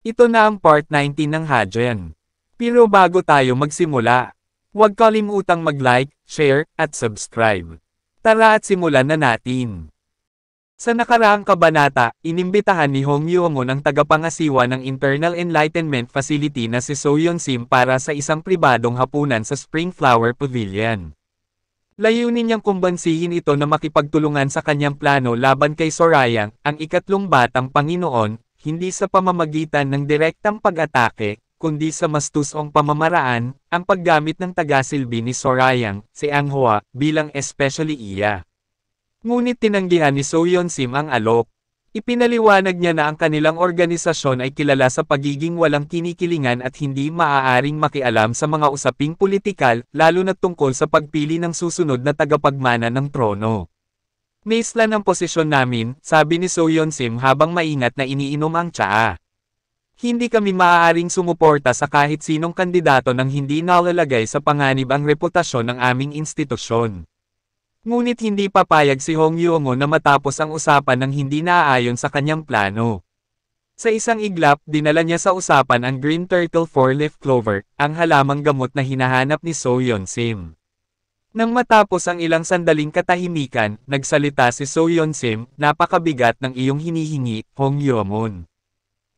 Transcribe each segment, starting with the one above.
Ito na ang part 19 ng Hadjen. Pero bago tayo magsimula, huwag kalimutang mag-like, share, at subscribe. Tara at simulan na natin. Sa nakaraang kabanata, inimbitahan ni Hong Yuamon ang tagapangasiwa ng Internal Enlightenment Facility na si So Yeon-sim para sa isang pribadong hapunan sa Spring Flower Pavilion. Layunin niyang kumbansihin ito na makipagtulungan sa kanyang plano laban kay Sorayang, ang ikatlong batang Panginoon, hindi sa pamamagitan ng direktang pag-atake, kundi sa mastusong pamamaraan, ang paggamit ng tagasilbi ni Sorayang, si Anghua, bilang especially iya. Ngunit tinanggihan ni So Yeon-sim ang alok. Ipinaliwanag niya na ang kanilang organisasyon ay kilala sa pagiging walang kinikilingan at hindi maaaring makialam sa mga usaping politikal, lalo na tungkol sa pagpili ng susunod na tagapagmana ng trono. Maisla ng posisyon namin, sabi ni So Yeon-sim habang maingat na iniinom ang tsaa. Hindi kami maaaring sumuporta sa kahit sinong kandidato nang hindi nalalagay sa panganib ang reputasyon ng aming institusyon. Ngunit hindi papayag si Hong Yuamon na matapos ang usapan ng hindi naaayon sa kanyang plano. Sa isang iglap, dinala niya sa usapan ang Green Turtle Four-Leaf Clover, ang halamang gamot na hinahanap ni So Yeon-sim. Nang matapos ang ilang sandaling katahimikan, nagsalita si So Yeon-sim, napakabigat ng iyong hinihingi, Hong Yuamon.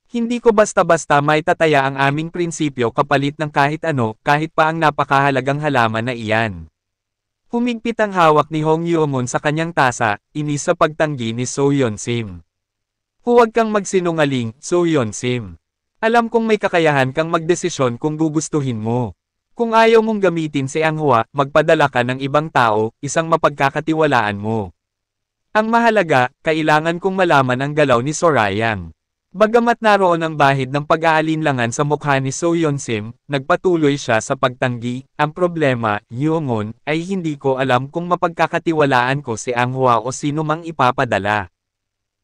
Hindi ko basta-basta maitataya ang aming prinsipyo kapalit ng kahit ano, kahit pa ang napakahalagang halaman na iyan. Humigpit ang hawak ni Hong Yuamon sa kanyang tasa, inis sa pagtanggi ni So Yeon-sim. Huwag kang magsinungaling, So Yeon-sim. Alam kong may kakayahan kang magdesisyon kung gugustuhin mo. Kung ayaw mong gamitin si Anghua, magpadala ka ng ibang tao, isang mapagkakatiwalaan mo. Ang mahalaga, kailangan kong malaman ang galaw ni Sorayang. Bagamat naroon ang bahid ng pag-aalinlangan sa mukha ni So Yeon-sim, nagpatuloy siya sa pagtanggi. Ang problema, Yuamon, ay hindi ko alam kung mapagkakatiwalaan ko si Anghua o sino mang ipapadala.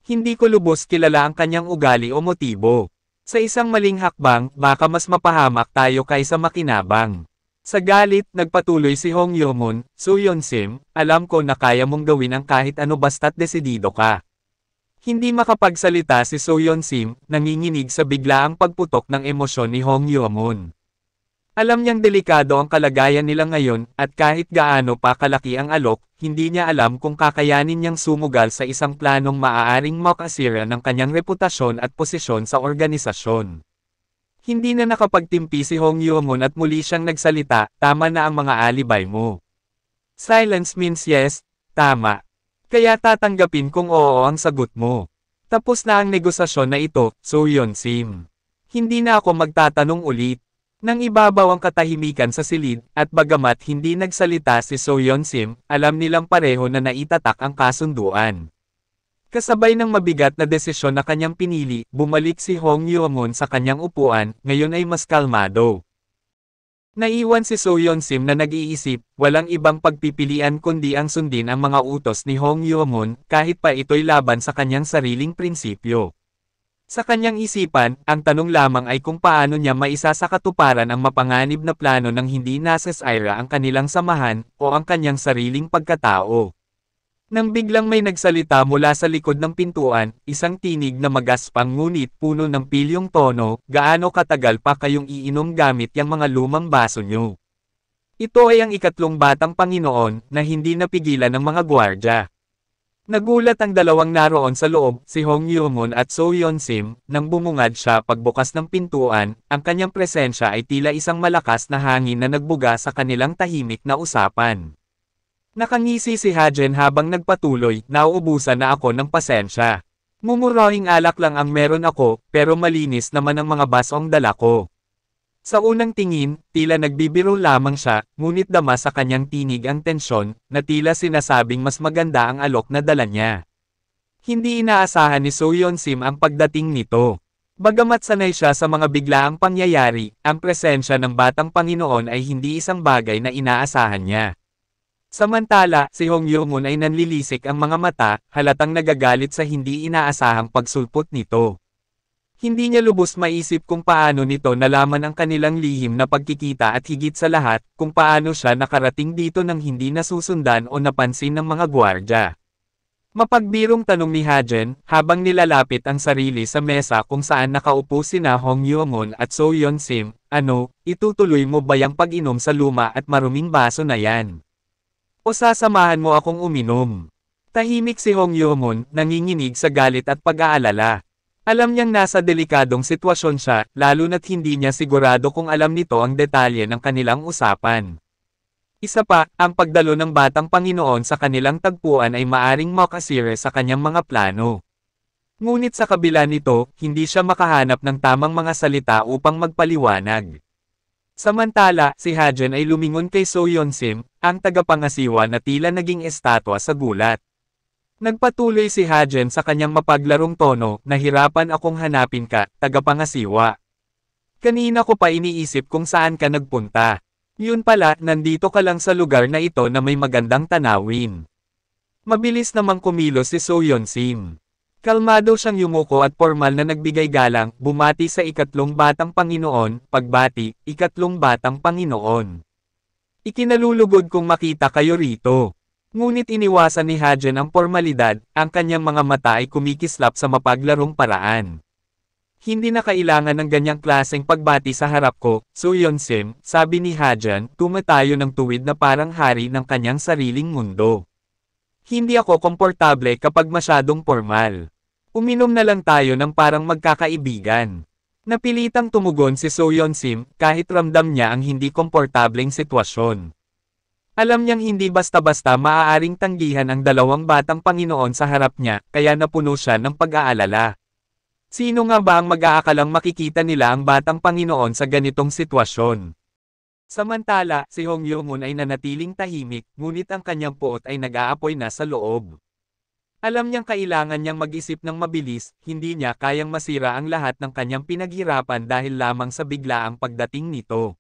Hindi ko lubos kilala ang kanyang ugali o motibo. Sa isang maling hakbang, baka mas mapahamak tayo kaysa makinabang. Sa galit, nagpatuloy si Hong Yuamon, So Yeon-sim, alam ko na kaya mong gawin ang kahit ano basta't desidido ka. Hindi makapagsalita si So Yeon-sim, nanginginig sa biglaang pagputok ng emosyon ni Hong Yuamon. Alam niyang delikado ang kalagayan nila ngayon, at kahit gaano pa kalaki ang alok, hindi niya alam kung kakayanin niyang sumugal sa isang planong maaaring makasira ng kanyang reputasyon at posisyon sa organisasyon. Hindi na nakapagtimpi si Hong Yuamon at muli siyang nagsalita, tama na ang mga alibay mo. Silence means yes, tama. Kaya tatanggapin kung oo ang sagot mo. Tapos na ang negosasyon na ito, So Yeon-sim. Hindi na ako magtatanong ulit. Nang ibabaw ang katahimikan sa silid, at bagamat hindi nagsalita si So Yeon-sim, alam nilang pareho na naitatak ang kasunduan. Kasabay ng mabigat na desisyon na kanyang pinili, bumalik si Hong Yuamon sa kanyang upuan, ngayon ay mas kalmado. Naiwan si So Yeon-sim na nag-iisip, walang ibang pagpipilian kundi ang sundin ang mga utos ni Hong Yuamon, kahit pa ito'y laban sa kanyang sariling prinsipyo. Sa kanyang isipan, ang tanong lamang ay kung paano niya maisasakatuparan ang mapanganib na plano ng hindi nasasayra ang kanilang samahan, o ang kanyang sariling pagkatao. Nang biglang may nagsalita mula sa likod ng pintuan, isang tinig na magaspang ngunit puno ng pilyong tono, gaano katagal pa kayong iinom gamit yang mga lumang baso nyo? Ito ay ang ikatlong batang Panginoon, na hindi napigilan ng mga gwardya. Nagulat ang dalawang naroon sa loob, si Hong Yuamon at So Yeon-sim, nang bumungad siya pagbukas ng pintuan, ang kanyang presensya ay tila isang malakas na hangin na nagbuga sa kanilang tahimik na usapan. Nakangisi si Hadjen habang nagpatuloy, nauubusan na ako ng pasensya. Mumurahing alak lang ang meron ako, pero malinis naman ang mga basong dala ko. Sa unang tingin, tila nagbibiro lamang siya, ngunit dama sa kanyang tinig ang tensyon, na tila sinasabing mas maganda ang alok na dala niya. Hindi inaasahan ni So Yeon-sim ang pagdating nito. Bagamat sanay siya sa mga biglaang pangyayari, ang presensya ng batang Panginoon ay hindi isang bagay na inaasahan niya. Samantala, si Hong Yuamon ay nanlilisik ang mga mata, halatang nagagalit sa hindi inaasahang pagsulpot nito. Hindi niya lubos maisip kung paano nito nalaman ang kanilang lihim na pagkikita at higit sa lahat, kung paano siya nakarating dito nang hindi nasusundan o napansin ng mga gwardya. Mapagbirong tanong ni Hajen, habang nilalapit ang sarili sa mesa kung saan nakaupo sina Hong Yeo-mon at So Yeon-sim, ano, itutuloy mo ba yang pag-inom sa luma at maruming baso na yan? O sasamahan mo akong uminom? Tahimik si Hong Yeo-mon, nanginginig sa galit at pag-aalala. Alam niyang nasa delikadong sitwasyon siya, lalo na't hindi niya sigurado kung alam nito ang detalye ng kanilang usapan. Isa pa, ang pagdalo ng batang Panginoon sa kanilang tagpuan ay maaring makasira sa kanyang mga plano. Ngunit sa kabila nito, hindi siya makahanap ng tamang mga salita upang magpaliwanag. Samantala, si Hajen ay lumingon kay So Yeon-sim, ang tagapangasiwa na tila naging estatwa sa gulat. Nagpatuloy si Hajen sa kanyang mapaglarong tono, nahirapan akong hanapin ka, tagapangasiwa. Kanina ko pa iniisip kung saan ka nagpunta. Yun pala, nandito ka lang sa lugar na ito na may magandang tanawin. Mabilis namang kumilos si So Yeon-sim. Kalmado siyang yumuko at formal na nagbigay galang, bumati sa ikatlong batang Panginoon, pagbati, ikatlong batang Panginoon. Ikinalulugod kong makita kayo rito. Ngunit iniwasan ni Hajen ang formalidad, ang kanyang mga mata ay kumikislap sa mapaglarong paraan. Hindi na kailangan ng ganyang klaseng pagbati sa harap ko, So Yeon-sim, sabi ni Hajen, tumatayo ng tuwid na parang hari ng kanyang sariling mundo. Hindi ako komportable kapag masyadong formal. Uminom na lang tayo ng parang magkakaibigan. Napilitang tumugon si So Yeon-sim, kahit ramdam niya ang hindi komportableng sitwasyon. Alam niyang hindi basta-basta maaaring tanggihan ang dalawang batang Panginoon sa harap niya, kaya napuno siya ng pag-aalala. Sino nga ba ang mag-aakalang makikita nila ang batang Panginoon sa ganitong sitwasyon? Samantala, si Hong Yeo-mon ay nanatiling tahimik, ngunit ang kanyang puot ay nag-aapoy na sa loob. Alam niyang kailangan niyang mag-isip ng mabilis, hindi niya kayang masira ang lahat ng kanyang pinaghirapan dahil lamang sa biglaang pagdating nito.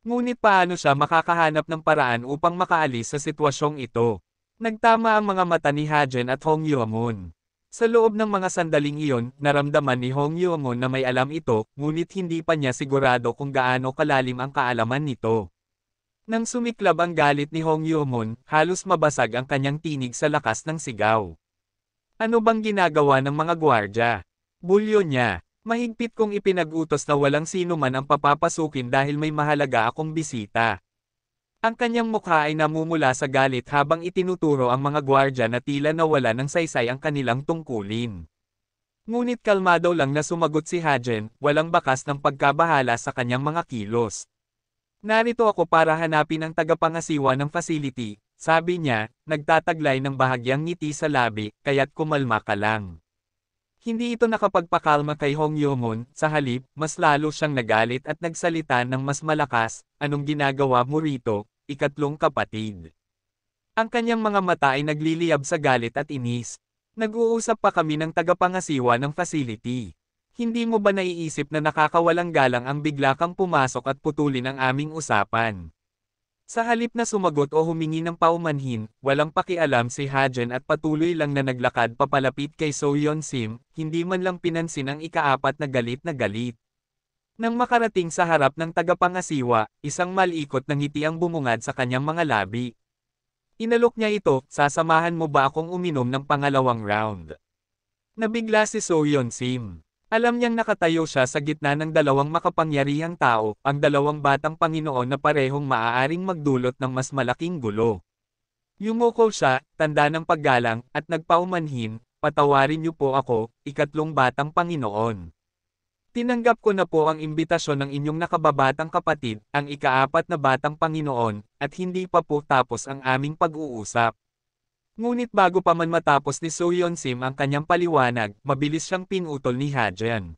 Ngunit paano siya makakahanap ng paraan upang makaalis sa sitwasyong ito? Nagtama ang mga mata ni Hajen at Hong Yeo-mon. Sa loob ng mga sandaling iyon, naramdaman ni Hong Yeo-mon na may alam ito, ngunit hindi pa niya sigurado kung gaano kalalim ang kaalaman nito. Nang sumiklab ang galit ni Hong Yeo-mon, halos mabasag ang kanyang tinig sa lakas ng sigaw. Ano bang ginagawa ng mga gwardya? Bulyo niya. Mahigpit kong ipinag-utos na walang sino man ang papapasukin dahil may mahalaga akong bisita. Ang kanyang mukha ay namumula sa galit habang itinuturo ang mga gwardya na tila nawala ng saysay ang kanilang tungkulin. Ngunit kalmado lang na sumagot si Hajen, walang bakas ng pagkabahala sa kanyang mga kilos. Narito ako para hanapin ang tagapangasiwa ng facility, sabi niya, nagtataglay ng bahagyang ngiti sa labi, kaya't kumalma ka lang. Hindi ito nakapagpakalma kay Hong Yeo-mon, sa halip, mas lalo siyang nagalit at nagsalita ng mas malakas, anong ginagawa mo rito, ikatlong kapatid. Ang kanyang mga mata ay nagliliyab sa galit at inis. Nag-uusap pa kami ng tagapangasiwa ng facility. Hindi mo ba naiisip na nakakawalang galang ang bigla kang pumasok at putulin ang aming usapan? Sa halip na sumagot o humingi ng paumanhin, walang pakialam si Hajen at patuloy lang na naglakad papalapit kay So Yeon-sim, hindi man lang pinansin ang ikaapat na galit na galit. Nang makarating sa harap ng tagapangasiwa, isang malikot na ngiti ang bumungad sa kanyang mga labi. Inalok niya ito, sasamahan mo ba akong uminom ng pangalawang round? Nabigla si So Yeon-sim. Alam niyang nakatayo siya sa gitna ng dalawang makapangyarihang tao, ang dalawang batang Panginoon na parehong maaaring magdulot ng mas malaking gulo. Yumuko siya, tanda ng paggalang, at nagpaumanhin, patawarin niyo po ako, ikatlong batang Panginoon. Tinanggap ko na po ang imbitasyon ng inyong nakababatang kapatid, ang ikaapat na batang Panginoon, at hindi pa po tapos ang aming pag-uusap. Ngunit bago pa man matapos ni So Yeon-sim ang kanyang paliwanag, mabilis siyang pinutol ni Hajen.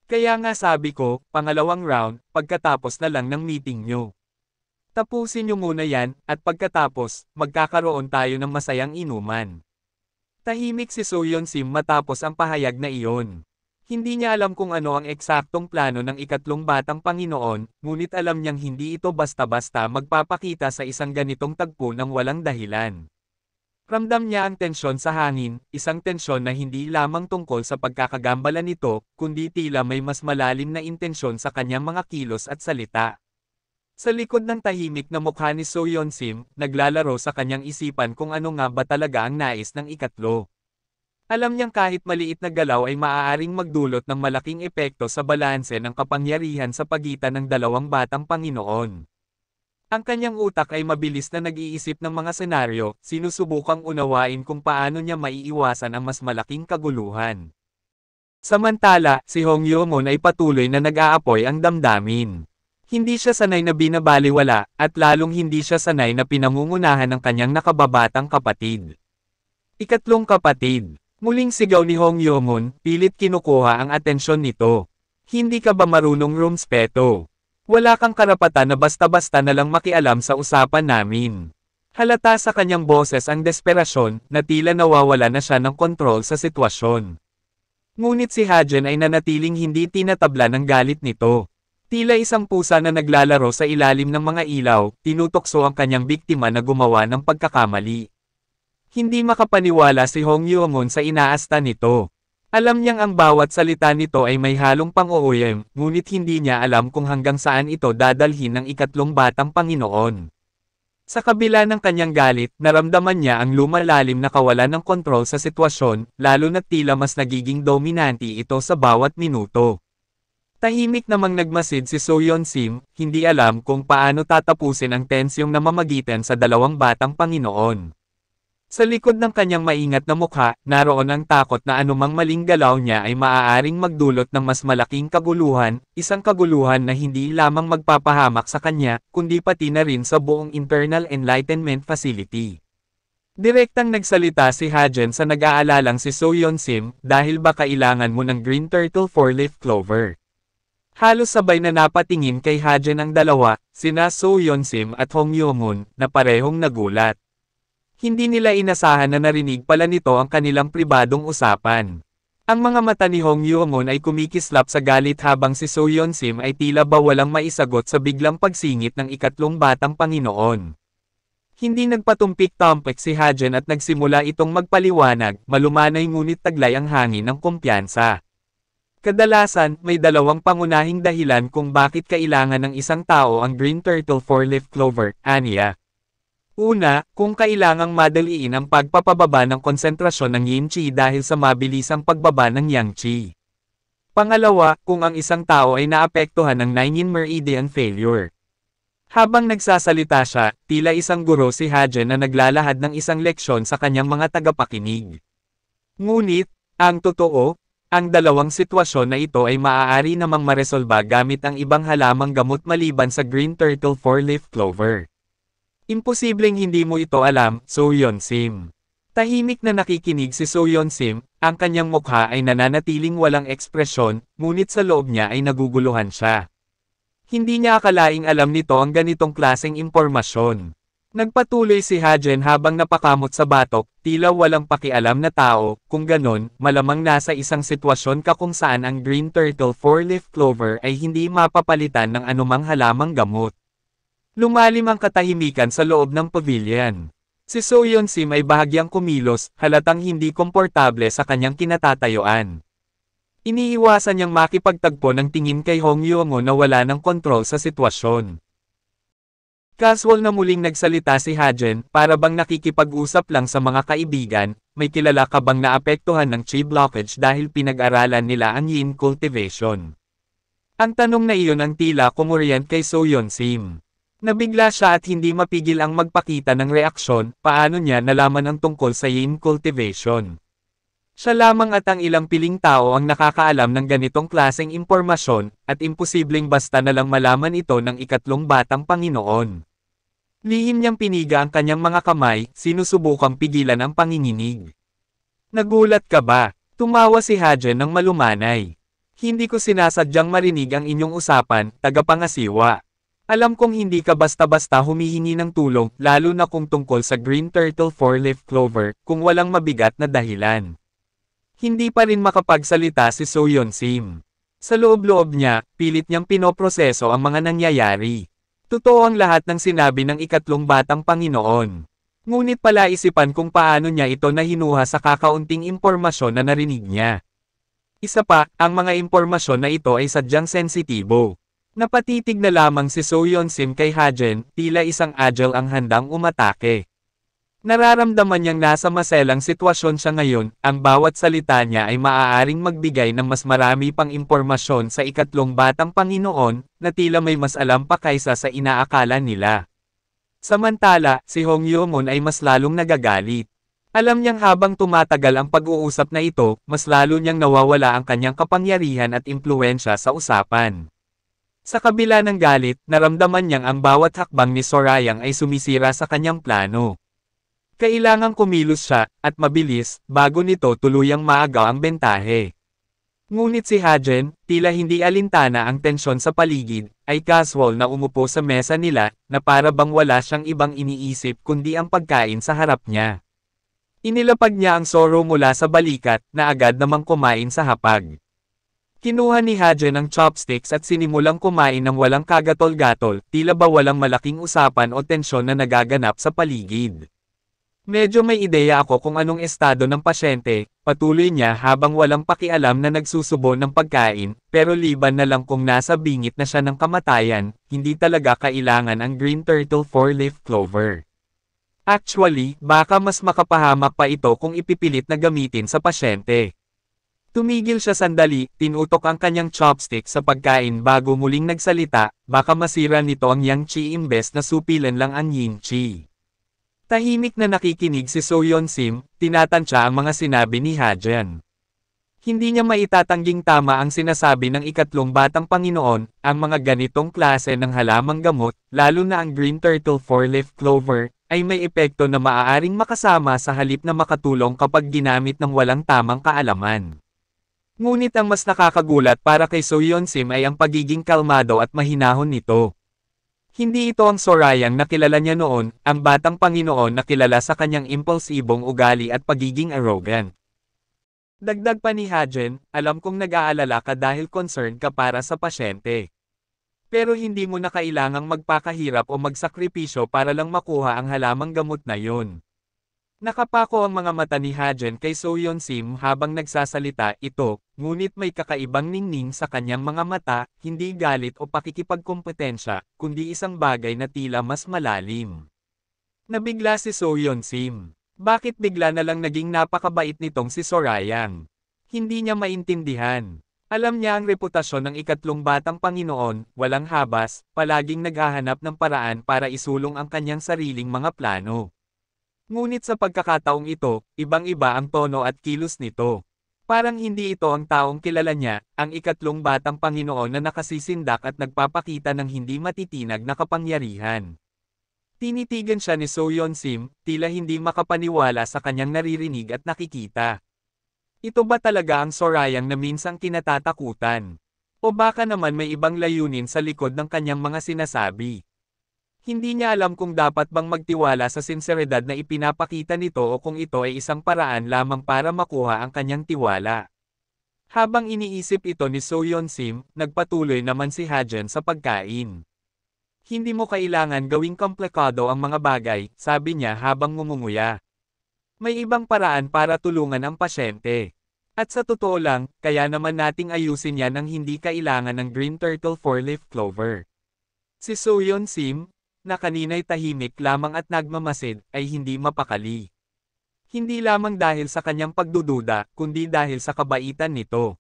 Kaya nga sabi ko, pangalawang round, pagkatapos na lang ng meeting nyo. Tapusin nyo muna yan, at pagkatapos, magkakaroon tayo ng masayang inuman. Tahimik si So Yeon-sim matapos ang pahayag na iyon. Hindi niya alam kung ano ang eksaktong plano ng ikatlong batang Panginoon, ngunit alam niyang hindi ito basta-basta magpapakita sa isang ganitong tagpo ng walang dahilan. Ramdam niya ang tensyon sa hangin, isang tensyon na hindi lamang tungkol sa pagkakagambala nito, kundi tila may mas malalim na intensyon sa kanyang mga kilos at salita. Sa likod ng tahimik na mukha ni So Yeon-sim, naglalaro sa kanyang isipan kung ano nga ba talaga ang nais ng ikatlo. Alam niyang kahit maliit na galaw ay maaaring magdulot ng malaking epekto sa balanse ng kapangyarihan sa pagitan ng dalawang batang Panginoon. Ang kanyang utak ay mabilis na nag-iisip ng mga senaryo, sinusubukang unawain kung paano niya maiiwasan ang mas malaking kaguluhan. Samantala, si Hong Yeong-mon ay patuloy na nag-aapoy ang damdamin. Hindi siya sanay na binabaliwala, at lalong hindi siya sanay na pinangungunahan ng kanyang nakababatang kapatid. Ikatlong kapatid. Muling sigaw ni Hong Yeong-mon, pilit kinukuha ang atensyon nito. Hindi ka ba marunong rumspeto? Wala kang karapatan na basta-basta na lang makialam sa usapan namin. Halata sa kanyang boses ang desperasyon, na tila nawawala na siya ng kontrol sa sitwasyon. Ngunit si Hajen ay nanatiling hindi tinatabla ng galit nito. Tila isang pusa na naglalaro sa ilalim ng mga ilaw, tinutokso ang kanyang biktima na gumawa ng pagkakamali. Hindi makapaniwala si Hong Yeong-mon sa inaasta nito. Alam niyang ang bawat salita nito ay may halong pang-uuyam, ngunit hindi niya alam kung hanggang saan ito dadalhin ng ikatlong batang Panginoon. Sa kabila ng kanyang galit, naramdaman niya ang lumalalim na kawalan ng kontrol sa sitwasyon, lalo na tila mas nagiging dominante ito sa bawat minuto. Tahimik namang nagmasid si So Yeon-sim, hindi alam kung paano tatapusin ang tensyong namamagitan sa dalawang batang Panginoon. Sa likod ng kanyang maingat na mukha, naroon ang takot na anumang maling galaw niya ay maaaring magdulot ng mas malaking kaguluhan, isang kaguluhan na hindi lamang magpapahamak sa kanya, kundi pati na rin sa buong Internal Enlightenment Facility. Direktang nagsalita si Hajen sa nag-aalalang si So Yeon-sim, dahil ba kailangan mo ng Green Turtle 4-leaf clover. Halos sabay na napatingin kay Hajen ang dalawa, sina So Yeon-sim at Hong Yeong-mon, na parehong nagulat. Hindi nila inasahan na narinig pala nito ang kanilang pribadong usapan. Ang mga mata ni Hong Yeong-mon ay kumikislap sa galit habang si So Yeon-sim ay tila ba walang maisagot sa biglang pagsingit ng ikatlong batang Panginoon. Hindi nagpatumpik-tampik si Hajen at nagsimula itong magpaliwanag, malumanay ngunit taglay ang hangin ng kumpiyansa. Kadalasan, may dalawang pangunahing dahilan kung bakit kailangan ng isang tao ang Green Turtle 4-leaf clover, aniya. Una, kung kailangang madaliin ang pagpapababa ng konsentrasyon ng yin qi dahil sa mabilisang pagbaba ng yang qi. Pangalawa, kung ang isang tao ay naapektuhan ng 9 yin meridian failure. Habang nagsasalita siya, tila isang guro si Hajen na naglalahad ng isang leksyon sa kanyang mga tagapakinig. Ngunit, ang totoo, ang dalawang sitwasyon na ito ay maaari namang maresolba gamit ang ibang halamang gamot maliban sa Green Turtle 4-leaf clover. Imposibleng hindi mo ito alam, So Yeon-sim. Tahimik na nakikinig si So Yeon-sim, ang kanyang mukha ay nananatiling walang ekspresyon, ngunit sa loob niya ay naguguluhan siya. Hindi niya akalaing alam nito ang ganitong klaseng impormasyon. Nagpatuloy si Hajen habang napakamot sa batok, tila walang pakialam na tao, kung ganon, malamang nasa isang sitwasyon ka kung saan ang Green Turtle 4-leaf clover ay hindi mapapalitan ng anumang halamang gamot. Lumalim ang katahimikan sa loob ng pavilion. Si So Yeon-sim ay bahagyang kumilos, halatang hindi komportable sa kanyang kinatatayuan. Iniiwasan niyang makipagtagpo ng tingin kay Hong Yeong-mon na wala ng kontrol sa sitwasyon. Casual na muling nagsalita si Hajen, para bang nakikipag-usap lang sa mga kaibigan, may kilala ka bang naapektuhan ng chi blockage dahil pinag-aralan nila ang yin cultivation? Ang tanong na iyon ang tila kumuriyent kay So Yeon-sim. Nabigla siya at hindi mapigil ang magpakita ng reaksyon, paano niya nalaman ang tungkol sa yin cultivation. Siya lamang at ang ilang piling tao ang nakakaalam ng ganitong klaseng impormasyon, at imposibleng basta na lang malaman ito ng ikatlong batang Panginoon. Lihim niyang piniga ang kanyang mga kamay, sinusubukang pigilan ang panginginig. Nagulat ka ba? Tumawa si Hajen ng malumanay. Hindi ko sinasadyang marinig ang inyong usapan, tagapangasiwa. Alam kong hindi ka basta-basta humihingi ng tulong, lalo na kung tungkol sa Green Turtle 4-leaf clover, kung walang mabigat na dahilan. Hindi pa rin makapagsalita si So Yeon-sim. Sa loob-loob niya, pilit niyang pinoproseso ang mga nangyayari. Totoo ang lahat ng sinabi ng ikatlong batang Panginoon. Ngunit palaisipan kung paano niya ito nahinuha sa kakaunting impormasyon na narinig niya. Isa pa, ang mga impormasyon na ito ay sadyang sensitibo. Napatitig na lamang si So Yeon-sim kay Hajen, tila isang agile ang handang umatake. Nararamdaman niyang nasa maselang sitwasyon siya ngayon, ang bawat salita niya ay maaaring magbigay ng mas marami pang impormasyon sa ikatlong batang Panginoon, na tila may mas alam pa kaysa sa inaakala nila. Samantala, si Hong Yoo-moon ay mas lalong nagagalit. Alam niyang habang tumatagal ang pag-uusap na ito, mas lalo niyang nawawala ang kanyang kapangyarihan at impluwensya sa usapan. Sa kabila ng galit, naramdaman niyang ang bawat hakbang ni Sorayang ay sumisira sa kanyang plano. Kailangang kumilos siya, at mabilis, bago nito tuluyang maagaw ang bentahe. Ngunit si Hajen, tila hindi alintana ang tensyon sa paligid, ay casual na umupo sa mesa nila, na para bang wala siyang ibang iniisip kundi ang pagkain sa harap niya. Inilapag niya ang soro mula sa balikat, na agad namang kumain sa hapag. Kinuha ni Hajen ang chopsticks at sinimulang kumain ng walang kagatol-gatol, tila ba walang malaking usapan o tensyon na nagaganap sa paligid. Medyo may ideya ako kung anong estado ng pasyente, patuloy niya habang walang pakialam na nagsusubo ng pagkain, pero liban na lang kung nasa bingit na siya ng kamatayan, hindi talaga kailangan ang green turtle 4-leaf clover. Actually, baka mas makapahamak pa ito kung ipipilit na gamitin sa pasyente. Tumigil siya sandali, tinutok ang kanyang chopstick sa pagkain bago muling nagsalita, baka masira nito ang yang chi imbes na supilan lang ang yin chi. Tahimik na nakikinig si So Yeon-sim, tinatansya ang mga sinabi ni Hajen. Hindi niya maitatangging tama ang sinasabi ng ikatlong batang Panginoon, ang mga ganitong klase ng halamang gamot, lalo na ang green turtle 4-leaf clover, ay may epekto na maaaring makasama sa halip na makatulong kapag ginamit ng walang tamang kaalaman. Ngunit ang mas nakakagulat para kay So Yeon-sim ay ang pagiging kalmado at mahinahon nito. Hindi ito ang Sorayang na kilala niya noon, ang batang Panginoon na kilala sa kanyang impulsibong ugali at pagiging arrogant. Dagdag pa ni Hajen, alam kong nag-aalala ka dahil concerned ka para sa pasyente. Pero hindi mo na kailangang magpakahirap o magsakripisyo para lang makuha ang halamang gamot na yon. Nakapako ang mga mata ni Hajen kay So Yeon-sim habang nagsasalita ito, ngunit may kakaibang ningning sa kanyang mga mata, hindi galit o pakikipagkompetensya, kundi isang bagay na tila mas malalim. Nabigla si So Yeon-sim. Bakit bigla na lang naging napakabait nitong si Sorayang? Hindi niya maintindihan. Alam niya ang reputasyon ng ikatlong batang Panginoon, walang habas, palaging naghahanap ng paraan para isulong ang kanyang sariling mga plano. Ngunit sa pagkakataong ito, ibang-iba ang tono at kilos nito. Parang hindi ito ang taong kilala niya, ang ikatlong batang Panginoon na nakasisindak at nagpapakita ng hindi matitinag na kapangyarihan. Tinitigan siya ni So Yeon-sim, tila hindi makapaniwala sa kanyang naririnig at nakikita. Ito ba talaga ang Sorayang na minsang kinatatakutan? O baka naman may ibang layunin sa likod ng kanyang mga sinasabi? Hindi niya alam kung dapat bang magtiwala sa sinseridad na ipinapakita nito o kung ito ay isang paraan lamang para makuha ang kanyang tiwala. Habang iniisip ito ni So Yeon-sim, nagpatuloy naman si Hajen sa pagkain. Hindi mo kailangan gawing komplikado ang mga bagay, sabi niya habang ngumunguya. May ibang paraan para tulungan ang pasyente. At sa totoo lang, kaya naman nating ayusin yan ang hindi kailangan ng green turtle 4-leaf clover. Si So Yeon-sim, na kanina'y tahimik lamang at nagmamasid, ay hindi mapakali. Hindi lamang dahil sa kanyang pagdududa, kundi dahil sa kabaitan nito.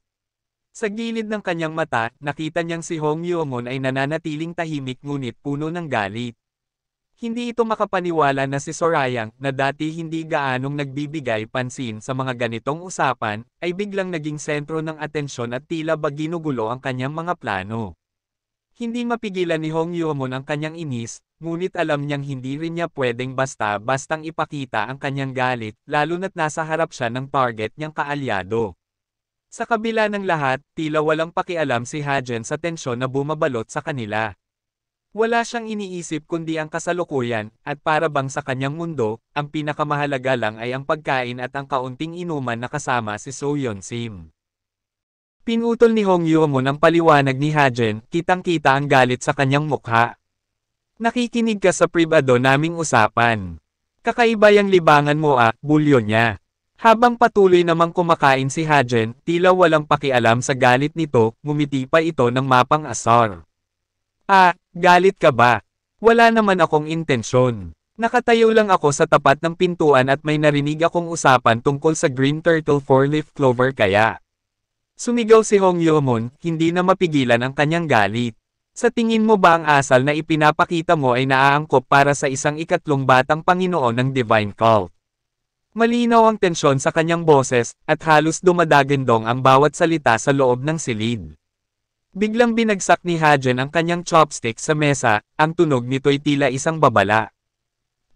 Sa gilid ng kanyang mata, nakita niyang si Hong Yoo-moon ay nananatiling tahimik ngunit puno ng galit. Hindi ito makapaniwala na si Sorayang, na dati hindi gaanong nagbibigay pansin sa mga ganitong usapan, ay biglang naging sentro ng atensyon at tila ba ginugulo ang kanyang mga plano. Hindi mapigilan ni Hong Yoo-moon ang kanyang inis, ngunit alam niyang hindi rin niya pwedeng basta-bastang ipakita ang kanyang galit, lalo na't nasa harap siya ng target niyang kaalyado. Sa kabila ng lahat, tila walang pakialam si Hajen sa tensyon na bumabalot sa kanila. Wala siyang iniisip kundi ang kasalukuyan, at para bang sa kanyang mundo, ang pinakamahalaga lang ay ang pagkain at ang kaunting inuman na kasama si So Yeon-sim. Pinutol ni Hong Yoo-moon ang paliwanag ni Hajen, kitang-kita ang galit sa kanyang mukha. Nakikinig ka sa pribado naming usapan. Kakaiba yung libangan mo bulyo niya. Habang patuloy namang kumakain si Hajen, tila walang pakialam sa galit nito, ngumiti pa ito ng mapang-asar. Galit ka ba? Wala naman akong intensyon. Nakatayo lang ako sa tapat ng pintuan at may narinig akong usapan tungkol sa green turtle four-leaf clover kaya. Sumigaw si Hong Yomon, hindi na mapigilan ang kanyang galit. Sa tingin mo ba ang asal na ipinapakita mo ay naaangkop para sa isang ikatlong batang Panginoon ng Divine Cult? Malinaw ang tensyon sa kanyang boses, at halos dumadagandong ang bawat salita sa loob ng silid. Biglang binagsak ni Hajen ang kanyang chopstick sa mesa, ang tunog nito'y tila isang babala.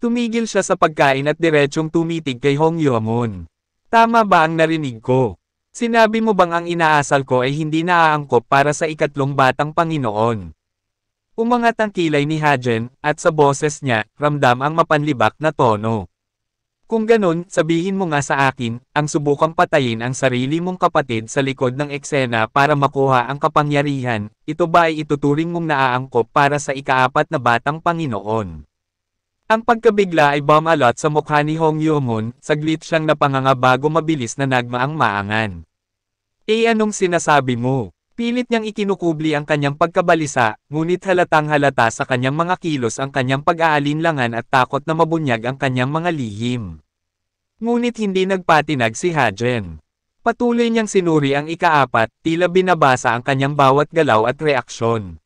Tumigil siya sa pagkain at diretsyong tumitig kay Hong Yomon. Tama ba ang narinig ko? Sinabi mo bang ang inaasal ko ay hindi naaangkop para sa ikatlong batang Panginoon? Umangat ang kilay ni Hajen, at sa boses niya, ramdam ang mapanlibak na tono. Kung ganon, sabihin mo nga sa akin, ang subukang patayin ang sarili mong kapatid sa likod ng eksena para makuha ang kapangyarihan, ito ba ay ituturing mong naaangkop para sa ikaapat na batang Panginoon? Ang pagkabigla ay bumalot sa mukha ni Hong Yomon, saglit siyang napanganga bago mabilis na nagmaang maangan. Anong sinasabi mo? Pilit niyang ikinukubli ang kanyang pagkabalisa, ngunit halatang halata sa kanyang mga kilos ang kanyang pag-aalinlangan at takot na mabunyag ang kanyang mga lihim. Ngunit hindi nagpatinag si Hajen. Patuloy niyang sinuri ang ikaapat, tila binabasa ang kanyang bawat galaw at reaksyon.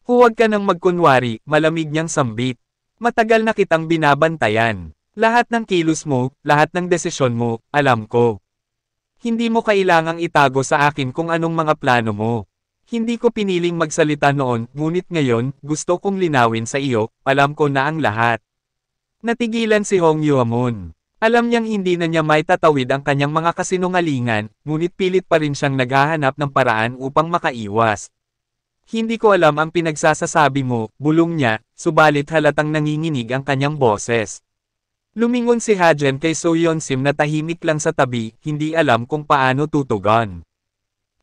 Huwag ka nang magkunwari, malamig niyang sambit. Matagal na kitang binabantayan. Lahat ng kilos mo, lahat ng desisyon mo, alam ko. Hindi mo kailangang itago sa akin kung anong mga plano mo. Hindi ko piniling magsalita noon, ngunit ngayon, gusto kong linawin sa iyo, alam ko na ang lahat. Natigilan si Hong Yomon. Alam niyang hindi na niya may tatawid ang kanyang mga kasinungalingan, ngunit pilit pa rin siyang naghahanap ng paraan upang makaiwas. Hindi ko alam ang pinagsasasabi mo, bulong niya, subalit halatang nanginginig ang kanyang boses. Lumingon si Hajen kay So Yeon-sim na tahimik lang sa tabi, hindi alam kung paano tutugon.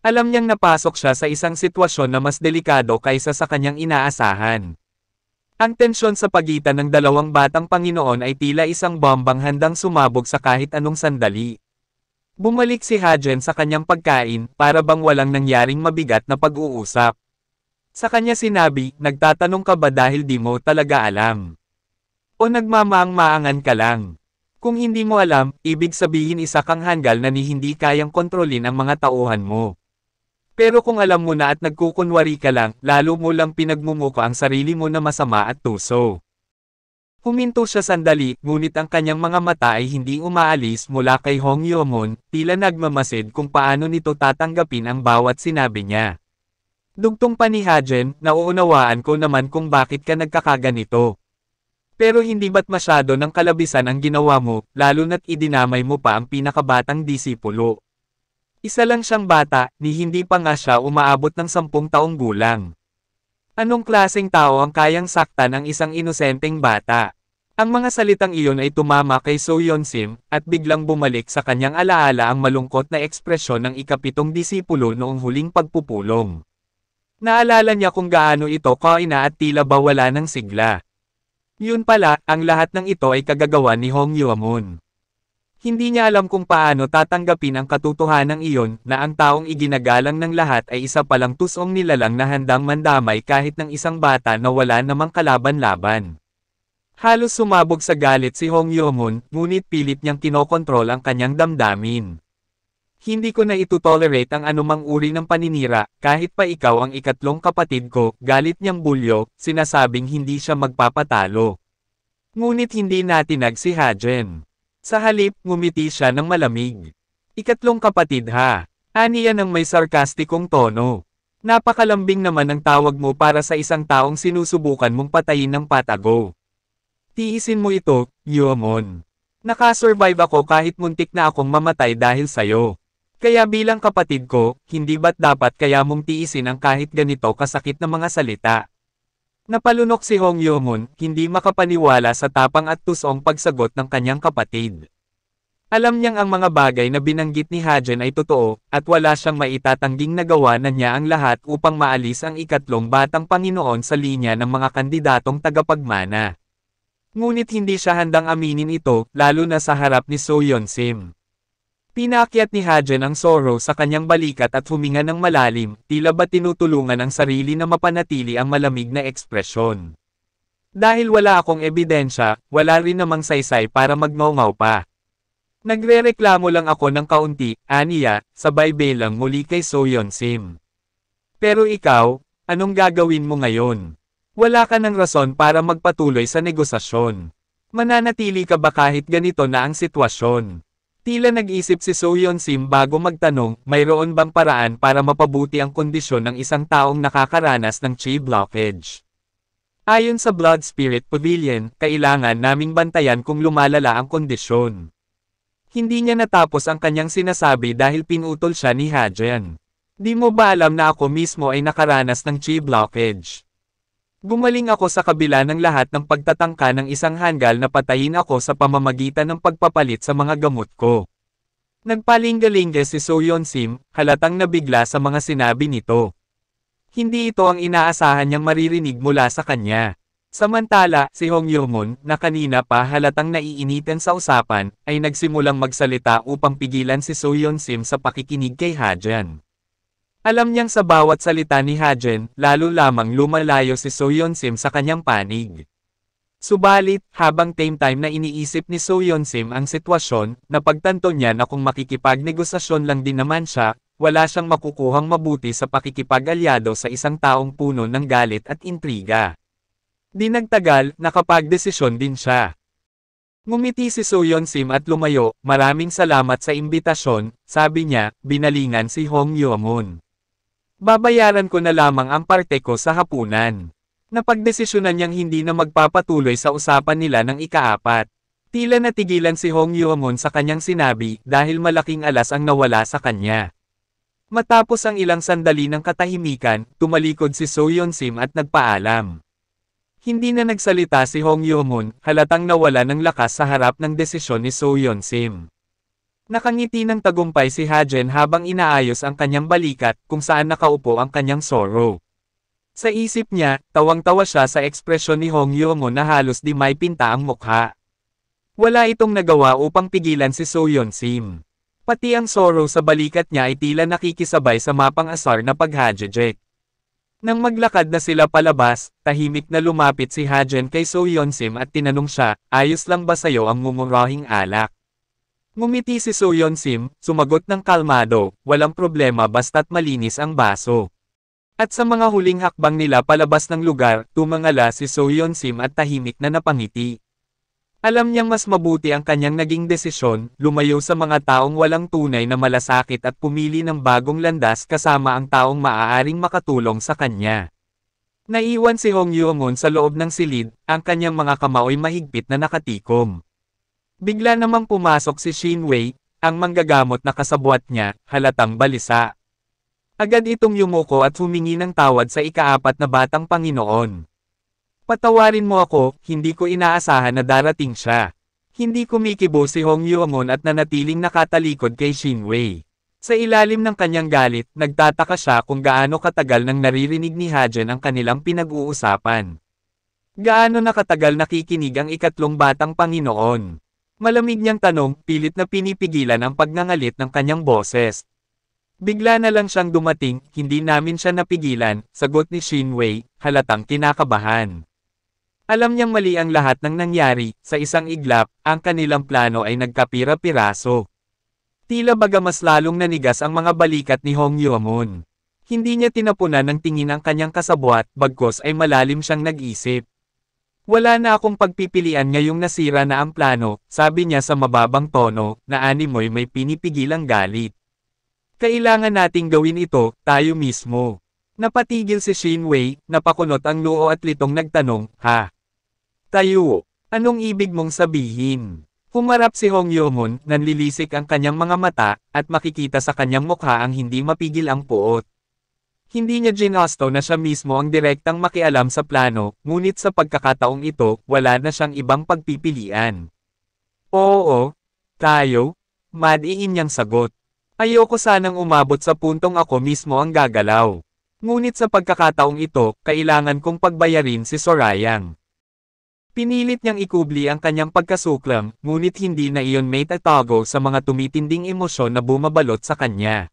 Alam niyang napasok siya sa isang sitwasyon na mas delikado kaysa sa kanyang inaasahan. Ang tensyon sa pagitan ng dalawang batang Panginoon ay tila isang bombang handang sumabog sa kahit anong sandali. Bumalik si Hajen sa kanyang pagkain, para bang walang nangyaring mabigat na pag-uusap. Sa kanya sinabi, nagtatanong ka ba dahil di mo talaga alam? O nagmamaang-maangan ka lang? Kung hindi mo alam, ibig sabihin isa kang hanggal na ni hindi kayang kontrolin ang mga tauhan mo. Pero kung alam mo na at nagkukunwari ka lang, lalo mo lang pinagmumuka ang sarili mo na masama at tuso. Huminto siya sandali, ngunit ang kanyang mga mata ay hindi umaalis mula kay Hong Yomon, tila nagmamasid kung paano nito tatanggapin ang bawat sinabi niya. Dugtong pa ni Hajen, nauunawaan ko naman kung bakit ka nagkakaganito. Pero hindi ba't masyado ng kalabisan ang ginawa mo, lalo na't idinamay mo pa ang pinakabatang disipulo. Isa lang siyang bata, ni hindi pa nga siya umaabot ng 10 taong gulang. Anong klaseng tao ang kayang saktan ang isang inosenteng bata? Ang mga salitang iyon ay tumama kay So Yeon-sim, at biglang bumalik sa kanyang alaala ang malungkot na ekspresyon ng ikapitong disipulo noong huling pagpupulong. Naalala niya kung gaano ito kaina at tila ba wala ng sigla. Yun pala, ang lahat ng ito ay kagagawa ni Hong Yomon. Hindi niya alam kung paano tatanggapin ang katotohanan iyon, na ang taong iginagalang ng lahat ay isa palang tusong nilalang na handang mandamay kahit ng isang bata na wala namang kalaban-laban. Halos sumabog sa galit si Hong Yomon, ngunit pilit niyang kinokontrol ang kanyang damdamin. Hindi ko na itutolerate ang anumang uri ng paninira, kahit pa ikaw ang ikatlong kapatid ko, galit niyang bulyo, sinasabing hindi siya magpapatalo. Ngunit hindi natinag si Hajen. Sa halip, ngumiti siya ng malamig. Ikatlong kapatid ha? Aniya ng may sarkastikong tono. Napakalambing naman ang tawag mo para sa isang taong sinusubukan mong patayin ng patago. Tiisin mo ito, Yomon. Nakasurvive ako kahit muntik na akong mamatay dahil sayo. Kaya bilang kapatid ko, hindi ba't dapat kaya mong tiisin ang kahit ganito kasakit na mga salita? Napalunok si Hong Yomon, hindi makapaniwala sa tapang at tusong pagsagot ng kanyang kapatid. Alam niyang ang mga bagay na binanggit ni Hajen ay totoo, at wala siyang maitatangging nagawa na niya ang lahat upang maalis ang ikatlong batang Panginoon sa linya ng mga kandidatong tagapagmana. Ngunit hindi siya handang aminin ito, lalo na sa harap ni So Yeon-sim. Pinakyat ni Hajen ang Zoro sa kanyang balikat at huminga ng malalim, tila ba tinutulungan ang sarili na mapanatili ang malamig na ekspresyon. Dahil wala akong ebidensya, wala rin namang saysay para magngaw pa. Nagrereklamo lang ako ng kaunti, aniya, sabay belang muli kay Soyeon Sim. Pero ikaw, anong gagawin mo ngayon? Wala ka ng rason para magpatuloy sa negosasyon. Mananatili ka ba kahit ganito na ang sitwasyon? Tila nag-isip si Soyeon Sim bago magtanong, mayroon bang paraan para mapabuti ang kondisyon ng isang taong nakakaranas ng chi blockage? Ayon sa Blood Spirit Pavilion, kailangan naming bantayan kung lumalala ang kondisyon. Hindi niya natapos ang kanyang sinasabi dahil pinutol siya ni Hajen. Di mo ba alam na ako mismo ay nakaranas ng chi blockage? Gumaling ako sa kabila ng lahat ng pagtatangka ng isang hanggal na patayin ako sa pamamagitan ng pagpapalit sa mga gamot ko. Nagpalingga-lingga si Soyeon Sim, halatang nabigla sa mga sinabi nito. Hindi ito ang inaasahan niyang maririnig mula sa kanya. Samantala, si Hong Yeo-moon, na kanina pa halatang naiinitan sa usapan, ay nagsimulang magsalita upang pigilan si Soyeon Sim sa pakikinig kay Hajen. Alam niyang sa bawat salita ni Hajen, lalo lamang lumalayo si Soyeon Sim sa kanyang panig. Subalit, habang time na iniisip ni Soyeon Sim ang sitwasyon, napagtanto niya na kung makikipagnegosasyon lang din naman siya, wala siyang makukuhang mabuti sa pakikipag-alyado sa isang taong puno ng galit at intriga. Di nagtagal, nakapagdesisyon din siya. Ngumiti si Soyeon Sim at lumayo, maraming salamat sa imbitasyon, sabi niya, binalingan si Hong Yeo-moon. Babayaran ko na lamang ang parte ko sa hapunan. Napagdesisyonan niyang hindi na magpapatuloy sa usapan nila ng ika-4. Tila natigilan si Hong Yeo-moon sa kanyang sinabi dahil malaking alas ang nawala sa kanya. Matapos ang ilang sandali ng katahimikan, tumalikod si Soyeon Sim at nagpaalam. Hindi na nagsalita si Hong Yeo-moon, halatang nawala ng lakas sa harap ng desisyon ni Soyeon Sim. Nakangiti ng tagumpay si Hajen habang inaayos ang kanyang balikat kung saan nakaupo ang kanyang Zoro. Sa isip niya, tawang-tawa siya sa ekspresyon ni Hong Yeo-moon na halos di may pinta ang mukha. Wala itong nagawa upang pigilan si Soyeon Sim. Pati ang Zoro sa balikat niya ay tila nakikisabay sa mapang-asar na paghajejek. Nang maglakad na sila palabas, tahimik na lumapit si Hajen kay Soyeon Sim at tinanong siya, ayos lang ba sayo ang mumurahing alak? Ngumiti si Soyeon Sim, sumagot ng kalmado, walang problema basta't malinis ang baso. At sa mga huling hakbang nila palabas ng lugar, tumangala si Soyeon Sim at tahimik na napangiti. Alam niyang mas mabuti ang kanyang naging desisyon, lumayo sa mga taong walang tunay na malasakit at pumili ng bagong landas kasama ang taong maaaring makatulong sa kanya. Naiwan si Hong Yeo-moon sa loob ng silid, ang kanyang mga kamaoy mahigpit na nakatikom. Bigla namang pumasok si Shin Wei, ang manggagamot na kasabwat niya, halatang balisa. Agad itong yumuko at humingi ng tawad sa ika-4 na batang Panginoon. Patawarin mo ako, hindi ko inaasahan na darating siya. Hindi kumikibo si Hong Yeo-moon at nanatiling nakatalikod kay Shin Wei. Sa ilalim ng kanyang galit, nagtataka siya kung gaano katagal nang naririnig ni Hajen ang kanilang pinag-uusapan. Gaano nakatagal nakikinig ang ikatlong batang Panginoon? Malamig niyang tanong, pilit na pinipigilan ang pagngangalit ng kanyang boses. Bigla na lang siyang dumating, hindi namin siya napigilan, sagot ni Shin Wei, halatang kinakabahan. Alam niyang mali ang lahat ng nangyari, sa isang iglap, ang kanilang plano ay nagkapira-piraso. Tila baga mas lalong nanigas ang mga balikat ni Hong Yeo-moon. Hindi niya tinapunan ng tingin ang kanyang kasabwat, bagkos ay malalim siyang nag-isip. Wala na akong pagpipilian ngayong nasira na ang plano, sabi niya sa mababang tono, na animoy may pinipigilang galit. Kailangan nating gawin ito, tayo mismo. Napatigil si Shin Wei, napakunot ang noo at litong nagtanong, ha? Tayo, anong ibig mong sabihin? Humarap si Hong Yeo-moon, nanlilisik ang kanyang mga mata, at makikita sa kanyang mukha ang hindi mapigil ang puot. Hindi niya ginusto na siya mismo ang direktang makialam sa plano, ngunit sa pagkakataong ito, wala na siyang ibang pagpipilian. Oo, tayo, madiin niyang sagot. Ayoko sanang umabot sa puntong ako mismo ang gagalaw. Ngunit sa pagkakataong ito, kailangan kong pagbayarin si Sorayang. Pinilit niyang ikubli ang kanyang pagkasuklam, ngunit hindi na iyon may tatago sa mga tumitinding emosyon na bumabalot sa kanya.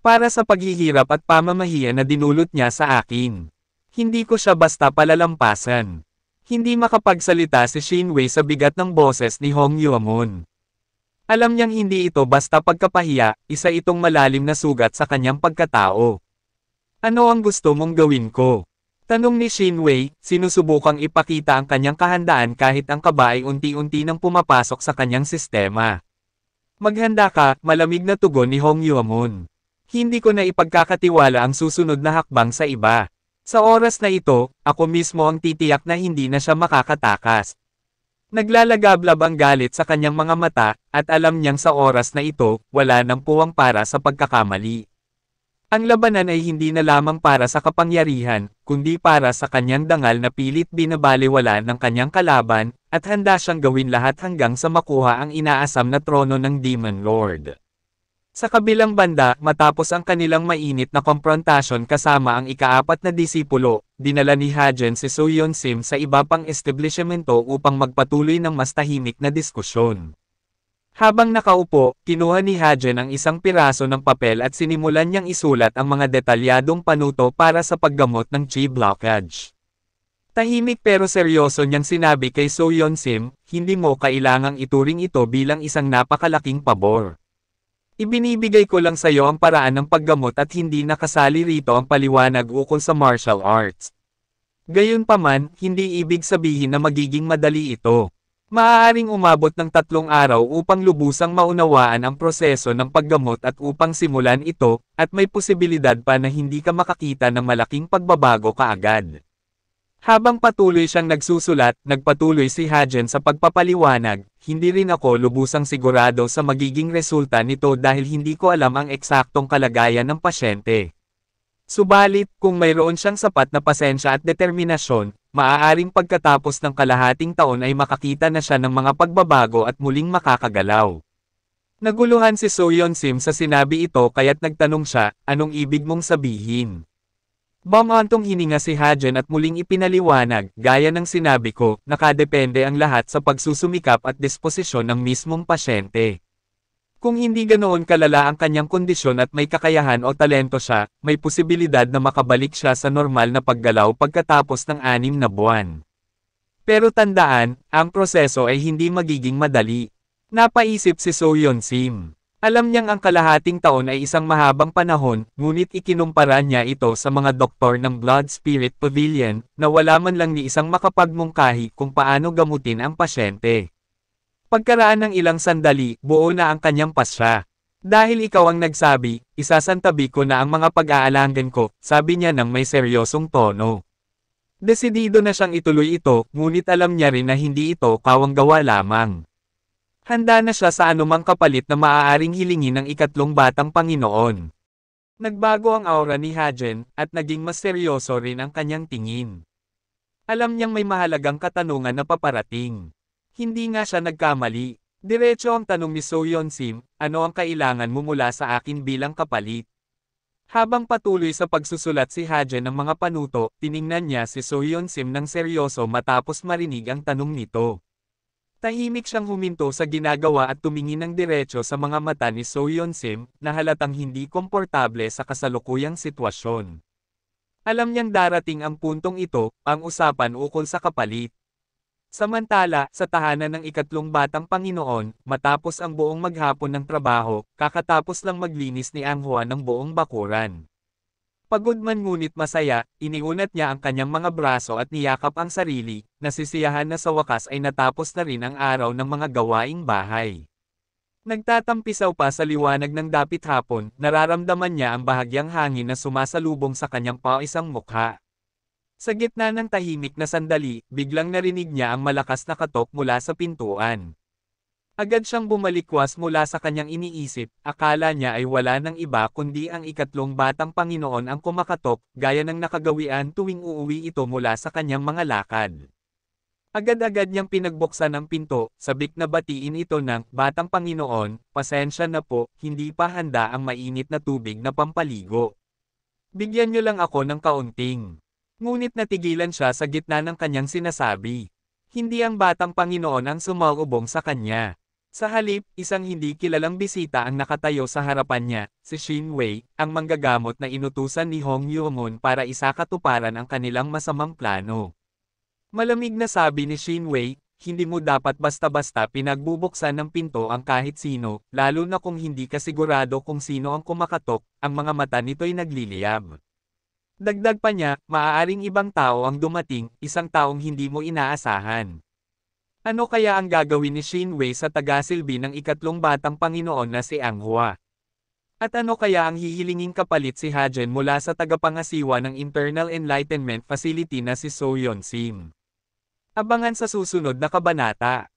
Para sa paghihirap at pamamahiya na dinulot niya sa akin. Hindi ko siya basta palalampasan. Hindi makapagsalita si Shinwei sa bigat ng boses ni Hong Yuamon. Alam niyang hindi ito basta pagkapahiya, isa itong malalim na sugat sa kanyang pagkatao. Ano ang gusto mong gawin ko? Tanong ni Shinwei, sinusubukang ipakita ang kanyang kahandaan kahit ang kaba ay unti-unti nang pumapasok sa kanyang sistema. Maghanda ka, malamig na tugon ni Hong Yuamon. Hindi ko na ipagkakatiwala ang susunod na hakbang sa iba. Sa oras na ito, ako mismo ang titiyak na hindi na siya makakatakas. Naglalagablab ang galit sa kanyang mga mata, at alam niyang sa oras na ito, wala nang puwang para sa pagkakamali. Ang labanan ay hindi na lamang para sa kapangyarihan, kundi para sa kanyang dangal na pilit binabalewala ng kanyang kalaban, at handa siyang gawin lahat hanggang sa makuha ang inaasam na trono ng Demon Lord. Sa kabilang banda, matapos ang kanilang mainit na komprontasyon kasama ang ika-4 na disipulo, dinala ni Ha-Jen si So Yeon-sim sa iba pang establishmento upang magpatuloy ng mas tahimik na diskusyon. Habang nakaupo, kinuha ni Ha-Jen ang isang piraso ng papel at sinimulan niyang isulat ang mga detalyadong panuto para sa paggamot ng chi blockage. Tahimik pero seryoso niyang sinabi kay So Yeon-sim, hindi mo kailangang ituring ito bilang isang napakalaking pabor. Ibinibigay ko lang sa iyo ang paraan ng paggamot at hindi nakasali rito ang paliwanag ukol sa martial arts. Gayunpaman, hindi ibig sabihin na magiging madali ito. Maaaring umabot ng 3 araw upang lubusang maunawaan ang proseso ng paggamot at upang simulan ito, at may posibilidad pa na hindi ka makakita ng malaking pagbabago kaagad. Habang patuloy siyang nagsusulat, nagpatuloy si Ha-Jen sa pagpapaliwanag, hindi rin ako lubusang sigurado sa magiging resulta nito dahil hindi ko alam ang eksaktong kalagayan ng pasyente. Subalit, kung mayroon siyang sapat na pasensya at determinasyon, maaaring pagkatapos ng kalahating taon ay makakita na siya ng mga pagbabago at muling makakagalaw. Naguluhan si So Yeon-sim sa sinabi ito kaya't nagtanong siya, anong ibig mong sabihin? Bumantong hininga si Ha-Jen at muling ipinaliwanag, gaya ng sinabi ko, nakadepende ang lahat sa pagsusumikap at disposisyon ng mismong pasyente. Kung hindi ganoon kalala ang kanyang kondisyon at may kakayahan o talento siya, may posibilidad na makabalik siya sa normal na paggalaw pagkatapos ng 6 na buwan. Pero tandaan, ang proseso ay hindi magiging madali. Napaisip si So Yeon-sim. Alam niyang ang kalahating taon ay isang mahabang panahon, ngunit ikinumpara niya ito sa mga doktor ng Blood Spirit Pavilion, na wala man lang ni isang makapagmungkahi kung paano gamutin ang pasyente. Pagkaraan ng ilang sandali, buo na ang kanyang pasya. Dahil ikaw ang nagsabi, isasantabi ko na ang mga pag-aalangan ko, sabi niya ng may seryosong tono. Desidido na siyang ituloy ito, ngunit alam niya rin na hindi ito kawang-gawa lamang. Handa na siya sa anumang kapalit na maaaring hilingin ng ikatlong batang Panginoon. Nagbago ang aura ni Ha-Jen, at naging mas seryoso rin ang kanyang tingin. Alam niyang may mahalagang katanungan na paparating. Hindi nga siya nagkamali. Diretso ang tanong ni So Yeon-sim, ano ang kailangan mo mula sa akin bilang kapalit? Habang patuloy sa pagsusulat si Ha-Jen ng mga panuto, tiningnan niya si So Yeon-sim ng seryoso matapos marinig ang tanong nito. Tahimik siyang huminto sa ginagawa at tumingin ng diretso sa mga mata ni So Yeon-sim, na halatang hindi komportable sa kasalukuyang sitwasyon. Alam niyang darating ang puntong ito, ang usapan ukol sa kapalit. Samantala, sa tahanan ng ikatlong batang Panginoon, matapos ang buong maghapon ng trabaho, kakatapos lang maglinis ni Ang Hwa ng buong bakuran. Pagod man ngunit masaya, iniunat niya ang kanyang mga braso at niyakap ang sarili, nasisiyahan na sa wakas ay natapos na rin ang araw ng mga gawaing bahay. Nagtatampisaw pa sa liwanag ng dapit hapon, nararamdaman niya ang bahagyang hangin na sumasalubong sa kanyang paisang mukha. Sa gitna ng tahimik na sandali, biglang narinig niya ang malakas na katok mula sa pintuan. Agad siyang bumalikwas mula sa kanyang iniisip, akala niya ay wala ng iba kundi ang ikatlong batang Panginoon ang kumakatok, gaya ng nakagawian tuwing uuwi ito mula sa kanyang mga lakad. Agad-agad niyang pinagbuksan ang pinto, sabik na batiin ito ng, Batang Panginoon, pasensya na po, hindi pa handa ang mainit na tubig na pampaligo. Bigyan niyo lang ako ng kaunting. Ngunit natigilan siya sa gitna ng kanyang sinasabi. Hindi ang batang Panginoon ang sumalubong sa kanya. Sa halip, isang hindi kilalang bisita ang nakatayo sa harapan niya, si Shin Wei, ang manggagamot na inutusan ni Hong Yumun para isakatuparan ang kanilang masamang plano. Malamig na sabi ni Shin Wei, hindi mo dapat basta-basta pinagbubuksan ng pinto ang kahit sino, lalo na kung hindi ka sigurado kung sino ang kumakatok, ang mga mata nito'y nagliliyab. Dagdag pa niya, maaaring ibang tao ang dumating, isang taong hindi mo inaasahan. Ano kaya ang gagawin ni Shin Wei sa tagasilbi ng ikatlong batang Panginoon na si Ang Hua? At ano kaya ang hihilinging kapalit si Hajen mula sa tagapangasiwa ng Internal Enlightenment Facility na si So Yeon Sim? Abangan sa susunod na kabanata.